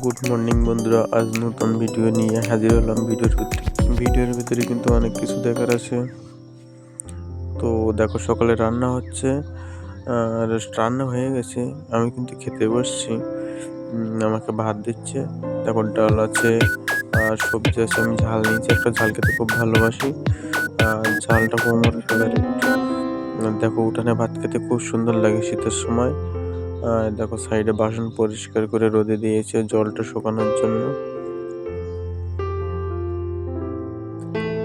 Good morning বন্ধুরা, আজ নতুন ভিডিও নিয়ে হাজির হলাম। ভিডিওর ভিতরে কিন্তু অনেক কিছু দেখার আছে। তো দেখো, সকালে রান্না হচ্ছে আর রান্না হয়ে গেছে, আমি কিন্তু খেতে বসছি। আমাকে ভাত দিচ্ছে, দেখো ডাল আছে আর সবজি আছে। আমি ঝাল নিয়েছি, একটা ঝাল খেতে খুব ভালোবাসি। ঝালটা আমার ফেভারিট। দেখো, উঠানে ভাত খেতে খুব সুন্দর লাগে শীতের সময়। দেখো, সাইডে বাসন পরিষ্কার করে রোদে দিয়েছে জলটা শুকানোর জন্য।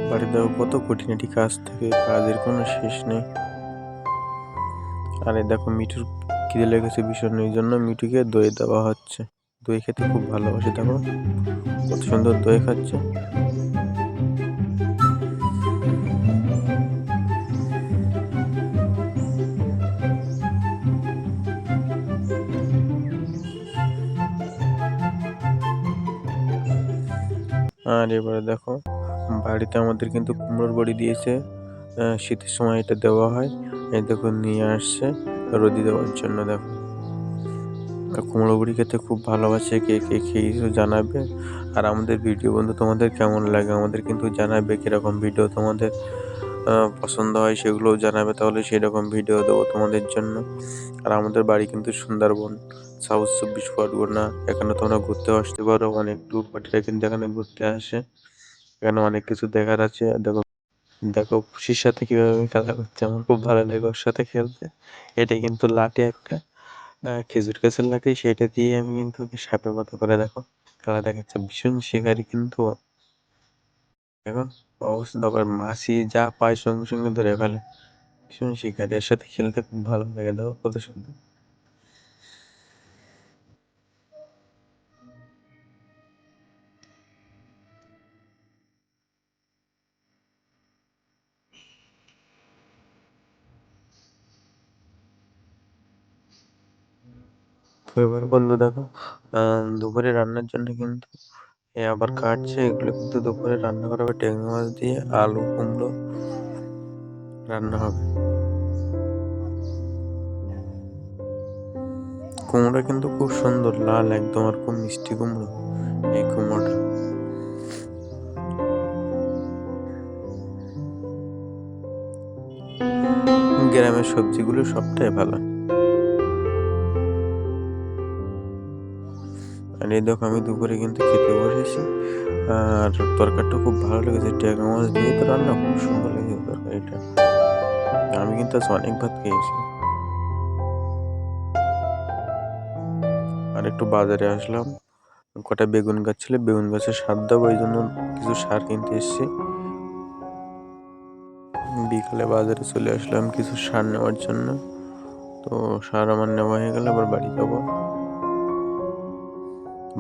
বাড়িতে দেখো কত খুঁটিনাটি কাজ থাকে, কাজের কোনো শেষ নেই। আর দেখো, মিঠুর খিদে লেগেছে ভীষণ, এই জন্য মিঠুকে দই দেওয়া হচ্ছে। দই খেতে খুব ভালোবাসে, দেখো কত সুন্দর দই খাচ্ছে। আর এবারে দেখো, বাড়িতে আমাদের কিন্তু কুমড়োর বড়ি দিয়েছে। শীতের সময় এটা দেওয়া হয়। এই দেখো, নিয়ে আসছে রোদি দেওয়ার জন্য। দেখো, কুমড়ো বড়ি খেতে খুব ভালোবাসে, কে কে খেয়েছো জানাবে। আর আমাদের ভিডিও বন্ধু তোমাদের কেমন লাগে আমাদের কিন্তু জানাবে, কিরকম ভিডিও তোমাদের পছন্দ হয় সেগুলোও জানাবে, তাহলে সেরকম ভিডিও দেবো তোমাদের জন্য। আর আমাদের বাড়ি কিন্তু সুন্দরবন, সাউথ 24 পরগনা। এখানে তোমরা ঘুরতে আসতে পারো, অনেক ট্যুর পার্টিরা কিন্তু এখানে ঘুরতে আসে। এখানে অনেক কিছু দেখার আছে। দেখো দেখো খুশির সাথে কিভাবে খেলা করছে, আমার খুব ভালো লাগে ওর সাথে খেলতে। এটা কিন্তু লাঠি একটা, খেজুর গাছের লাঠি, সেটা দিয়ে আমি কিন্তু ওকে সাপের মতো করে দেখো খেলা দেখাচ্ছে। ভীষণ শিকারী কিন্তু ও। এখন অবস্থা আবার মাছি যা পায় সঙ্গে সঙ্গে ধরে ফেলে। ভীষণ শিকারী, এর সাথে খেলতে খুব ভালো লাগে। দেখো কত সুন্দর। তো এবার বন্ধু দেখো, দুপুরে রান্নার জন্য কিন্তু আবার কাটছে। এগুলো কিন্তু দুপুরে রান্না করা হবে, ট্যাংরা মাছ দিয়ে আলু কুমড়ো রান্না হবে। কুমড়োটা কিন্তু খুব সুন্দর লাল একদম, আর খুব মিষ্টি কুমড়ো এই কুমড়োটা। গ্রামের সবজিগুলো সবটাই ভালো। আর এই দেখো, আমি দুপুরে কিন্তু খেতে বসেছি। আর তরকারিটা খুব ভালো লেগেছে, ট্যাংরা মাছ দিয়ে তো রান্না, খুব সুন্দর লেগেছে তরকারিটা। আমি কিন্তু আজ অনেক ভাত খেয়েছি। আর একটু বাজারে আসলাম, কটা বেগুন গাছ ছিল, বেগুন গাছের সার দেবো, এই জন্য কিছু সার কিনতে এসেছি। বিকালে বাজারে চলে আসলাম কিছু সার নেওয়ার জন্য। তো সার আমার নেওয়া হয়ে গেলে আবার বাড়ি যাব।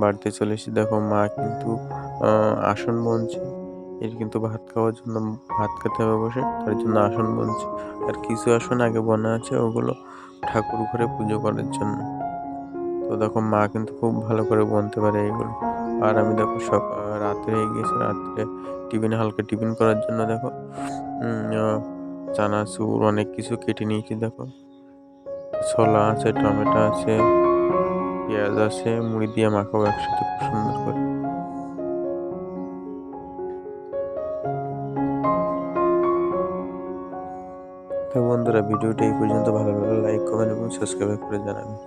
বাড়িতে চলে এসে দেখো, মা কিন্তু আসন বুনছে। এর কিন্তু ভাত খাওয়ার জন্য, ভাত খেতে হবে বসে, তার জন্য আসন বুনছে। আর কিছু আসন আগে বোনা আছে, ওগুলো ঠাকুর ঘরে পুজো করার জন্য। তো দেখো, মা কিন্তু খুব ভালো করে বুনতে পারে এগুলো। আর আমি দেখো, রাত্রে হয়ে গিয়েছে, রাত্রে হালকা টিফিন করার জন্য দেখো চানাচুর অনেক কিছু কেটে নিয়েছি। দেখো, ছোলা আছে, টমেটো আছে, পেঁয়াজ আছে, মুড়ি দিয়ে মাখাবো একসাথে খুব সুন্দর করে। তো বন্ধুরা, ভিডিওটা এই পর্যন্ত ভালো লাগলে লাইক কমেন্ট এবং সাবস্ক্রাইব করে জানাবেন।